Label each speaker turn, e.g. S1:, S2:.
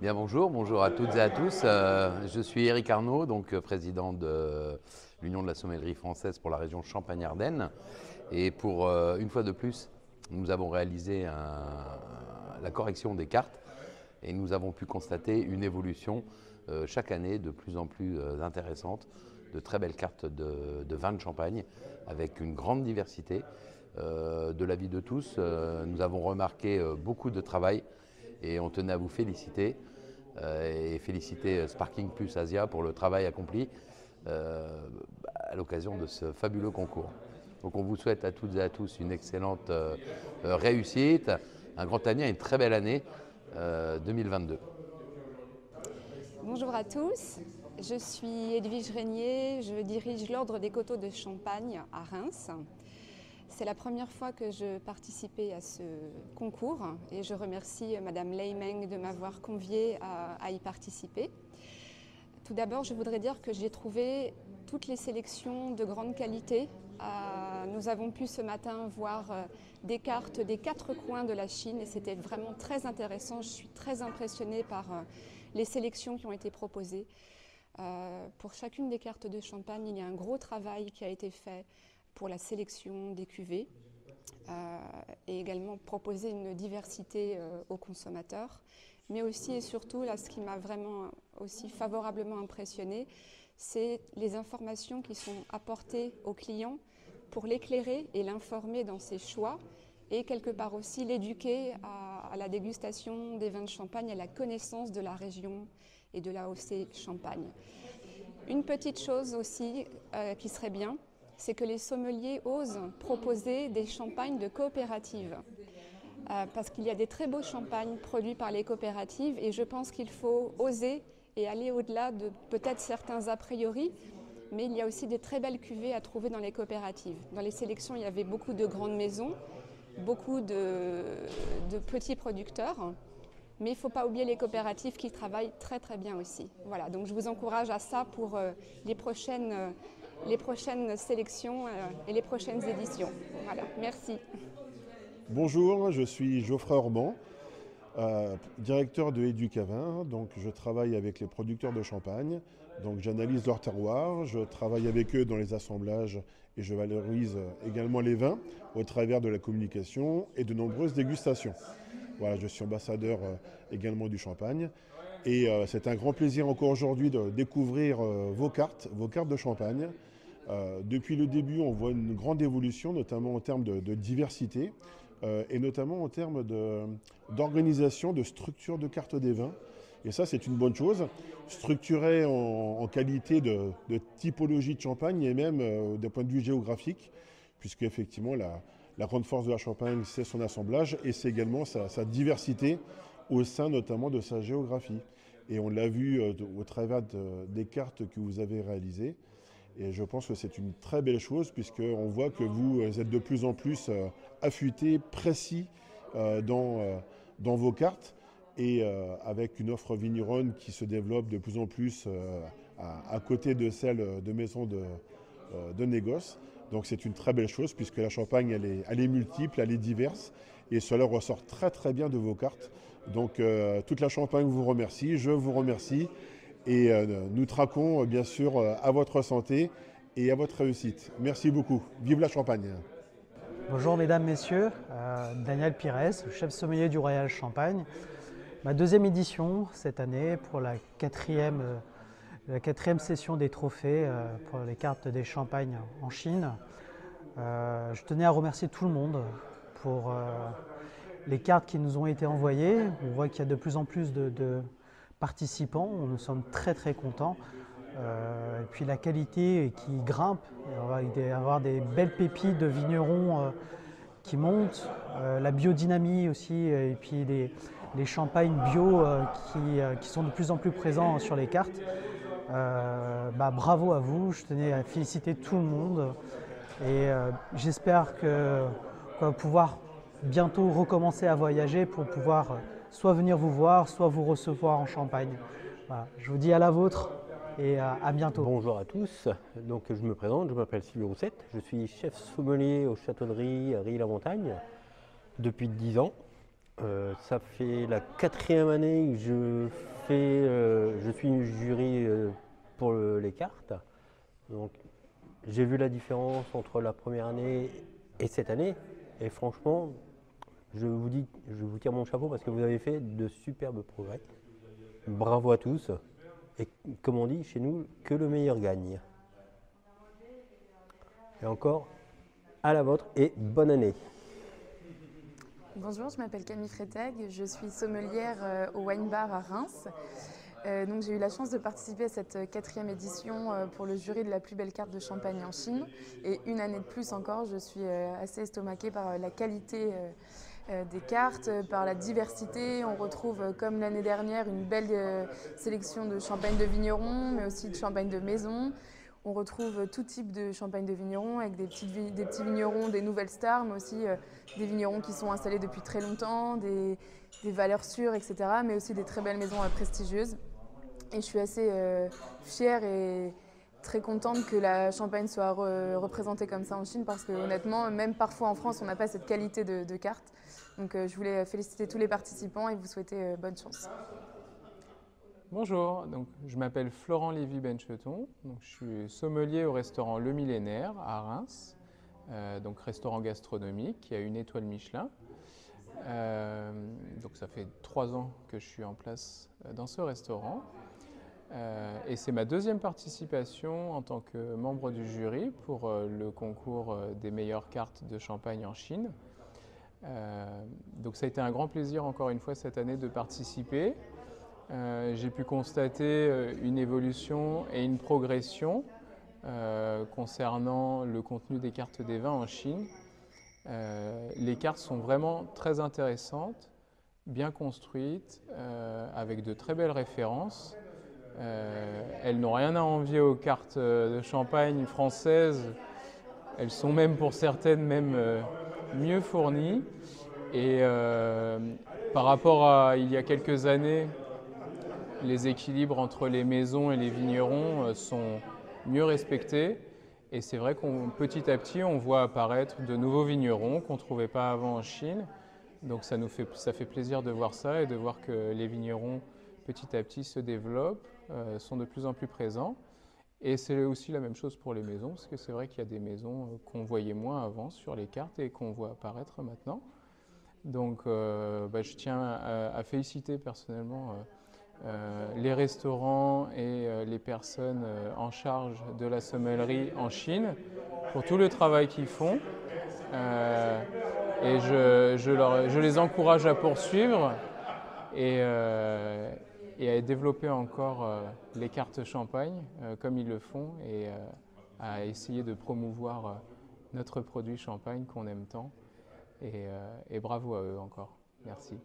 S1: Bien bonjour à toutes et à tous. Je suis Éric Arnaud, donc président de l'Union de la sommellerie française pour la région Champagne-Ardenne. Et pour une fois de plus, nous avons réalisé la correction des cartes et nous avons pu constater une évolution chaque année de plus en plus intéressante, de très belles cartes de vin de Champagne avec une grande diversité. De l'avis de tous, nous avons remarqué beaucoup de travail et on tenait à vous féliciter et féliciter Sparking Plus Asia pour le travail accompli à l'occasion de ce fabuleux concours. Donc on vous souhaite à toutes et à tous une excellente réussite, un grand année et une très belle année 2022.
S2: Bonjour à tous, je suis Edwige Régnier, je dirige l'Ordre des Coteaux de Champagne à Reims. C'est la première fois que je participais à ce concours et je remercie Madame Leimeng de m'avoir conviée à y participer. Tout d'abord, je voudrais dire que j'ai trouvé toutes les sélections de grande qualité. Nous avons pu ce matin voir des cartes des 4 coins de la Chine et c'était vraiment très intéressant. Je suis très impressionnée par les sélections qui ont été proposées. Pour chacune des cartes de champagne, il y a un gros travail qui a été fait pour la sélection des cuvées et également proposer une diversité aux consommateurs. Mais aussi et surtout, là, ce qui m'a vraiment aussi favorablement impressionnée, c'est les informations qui sont apportées aux clients pour l'éclairer et l'informer dans ses choix et quelque part aussi l'éduquer à la dégustation des vins de Champagne, à la connaissance de la région et de l'AOC Champagne. Une petite chose aussi qui serait bien, c'est que les sommeliers osent proposer des champagnes de coopératives. Parce qu'il y a des très beaux champagnes produits par les coopératives et je pense qu'il faut oser et aller au-delà de peut-être certains a priori, mais il y a aussi des très belles cuvées à trouver dans les coopératives. Dans les sélections, il y avait beaucoup de grandes maisons, beaucoup de petits producteurs, mais il ne faut pas oublier les coopératives qui travaillent très très bien aussi. Voilà, donc je vous encourage à ça pour les prochaines sélections et les prochaines éditions. Voilà, merci.
S3: Bonjour, je suis Geoffrey Orban, directeur de Educavin. Donc je travaille avec les producteurs de champagne. Donc j'analyse leur terroir, je travaille avec eux dans les assemblages et je valorise également les vins au travers de la communication et de nombreuses dégustations. Voilà, je suis ambassadeur également du champagne. Et c'est un grand plaisir encore aujourd'hui de découvrir vos cartes de champagne. Depuis le début, on voit une grande évolution, notamment en termes de diversité et notamment en termes d'organisation, de structure de carte des vins. Et ça, c'est une bonne chose. Structuré en qualité de typologie de champagne et même d'un point de vue géographique, puisque effectivement, la grande force de la Champagne, c'est son assemblage et c'est également sa diversité au sein notamment de sa géographie. Et on l'a vu au travers des cartes que vous avez réalisées. Et je pense que c'est une très belle chose puisqu'on voit que vous êtes de plus en plus affûté, précis dans vos cartes et avec une offre vigneronne qui se développe de plus en plus à côté de celle de maisons de négoce. Donc c'est une très belle chose puisque la Champagne elle est multiple, elle est diverse et cela ressort très très bien de vos cartes. Donc toute la Champagne vous remercie, je vous remercie. Et nous traquons bien sûr à votre santé et à votre réussite. Merci beaucoup. Vive la Champagne.
S4: Bonjour mesdames, messieurs, Daniel Pires, chef sommelier du Royal Champagne. Ma deuxième édition cette année pour la quatrième session des trophées pour les cartes des champagnes en Chine. Je tenais à remercier tout le monde pour les cartes qui nous ont été envoyées. On voit qu'il y a de plus en plus de participants, nous sommes très très contents. Et puis la qualité qui grimpe, on va avoir des belles pépites de vignerons qui montent, la biodynamie aussi, et puis les champagnes bio qui sont de plus en plus présents sur les cartes. Bravo à vous, je tenais à féliciter tout le monde et j'espère qu'on va pouvoir bientôt recommencer à voyager pour pouvoir soit venir vous voir, soit vous recevoir en Champagne. Voilà, je vous dis à la vôtre et à bientôt.
S5: Bonjour à tous, donc je me présente, je m'appelle Sylvie Roussette, je suis chef sommelier aux châtonneries Rilly-la-Montagne depuis 10 ans Ça fait la 4e année que je suis jury pour les cartes. Donc, j'ai vu la différence entre la première année et cette année. Et franchement, je vous tire mon chapeau parce que vous avez fait de superbes progrès. Bravo à tous. Et comme on dit chez nous, que le meilleur gagne. Et encore, à la vôtre et bonne année.
S6: Bonjour, je m'appelle Camille Freitag, je suis sommelière au Wine Bar à Reims. Donc j'ai eu la chance de participer à cette 4e édition pour le jury de la plus belle carte de champagne en Chine. Et une année de plus encore, je suis assez estomaquée par la qualité des cartes, par la diversité. On retrouve, comme l'année dernière, une belle sélection de champagne de vignerons, mais aussi de champagne de maison. On retrouve tout type de champagne de vignerons avec des petits vignerons, des nouvelles stars, mais aussi des vignerons qui sont installés depuis très longtemps, des valeurs sûres, etc. Mais aussi des très belles maisons prestigieuses. Et je suis assez fière et très contente que la Champagne soit représentée comme ça en Chine parce que honnêtement, même parfois en France, on n'a pas cette qualité de carte. Donc je voulais féliciter tous les participants et vous souhaiter bonne chance.
S7: Bonjour, donc, je m'appelle Florent Lévy-Bencheton, je suis sommelier au restaurant Le Millénaire à Reims, donc restaurant gastronomique qui a une étoile Michelin. Donc ça fait 3 ans que je suis en place dans ce restaurant et c'est ma 2e participation en tant que membre du jury pour le concours des meilleures cartes de champagne en Chine. Donc ça a été un grand plaisir encore une fois cette année de participer. J'ai pu constater une évolution et une progression concernant le contenu des cartes des vins en Chine. Les cartes sont vraiment très intéressantes, bien construites, avec de très belles références. Elles n'ont rien à envier aux cartes de champagne françaises. Elles sont même pour certaines mieux fournies. Et par rapport à il y a quelques années, les équilibres entre les maisons et les vignerons sont mieux respectés. Et c'est vrai qu'on petit à petit, on voit apparaître de nouveaux vignerons qu'on ne trouvait pas avant en Chine. Donc ça fait plaisir de voir ça et de voir que les vignerons petit à petit se développent, sont de plus en plus présents. Et c'est aussi la même chose pour les maisons, parce que c'est vrai qu'il y a des maisons qu'on voyait moins avant sur les cartes et qu'on voit apparaître maintenant. Donc je tiens à féliciter personnellement les restaurants et les personnes en charge de la sommellerie en Chine pour tout le travail qu'ils font. Et je les encourage à poursuivre et à développer encore les cartes champagne comme ils le font et à essayer de promouvoir notre produit champagne qu'on aime tant. Et bravo à eux encore. Merci.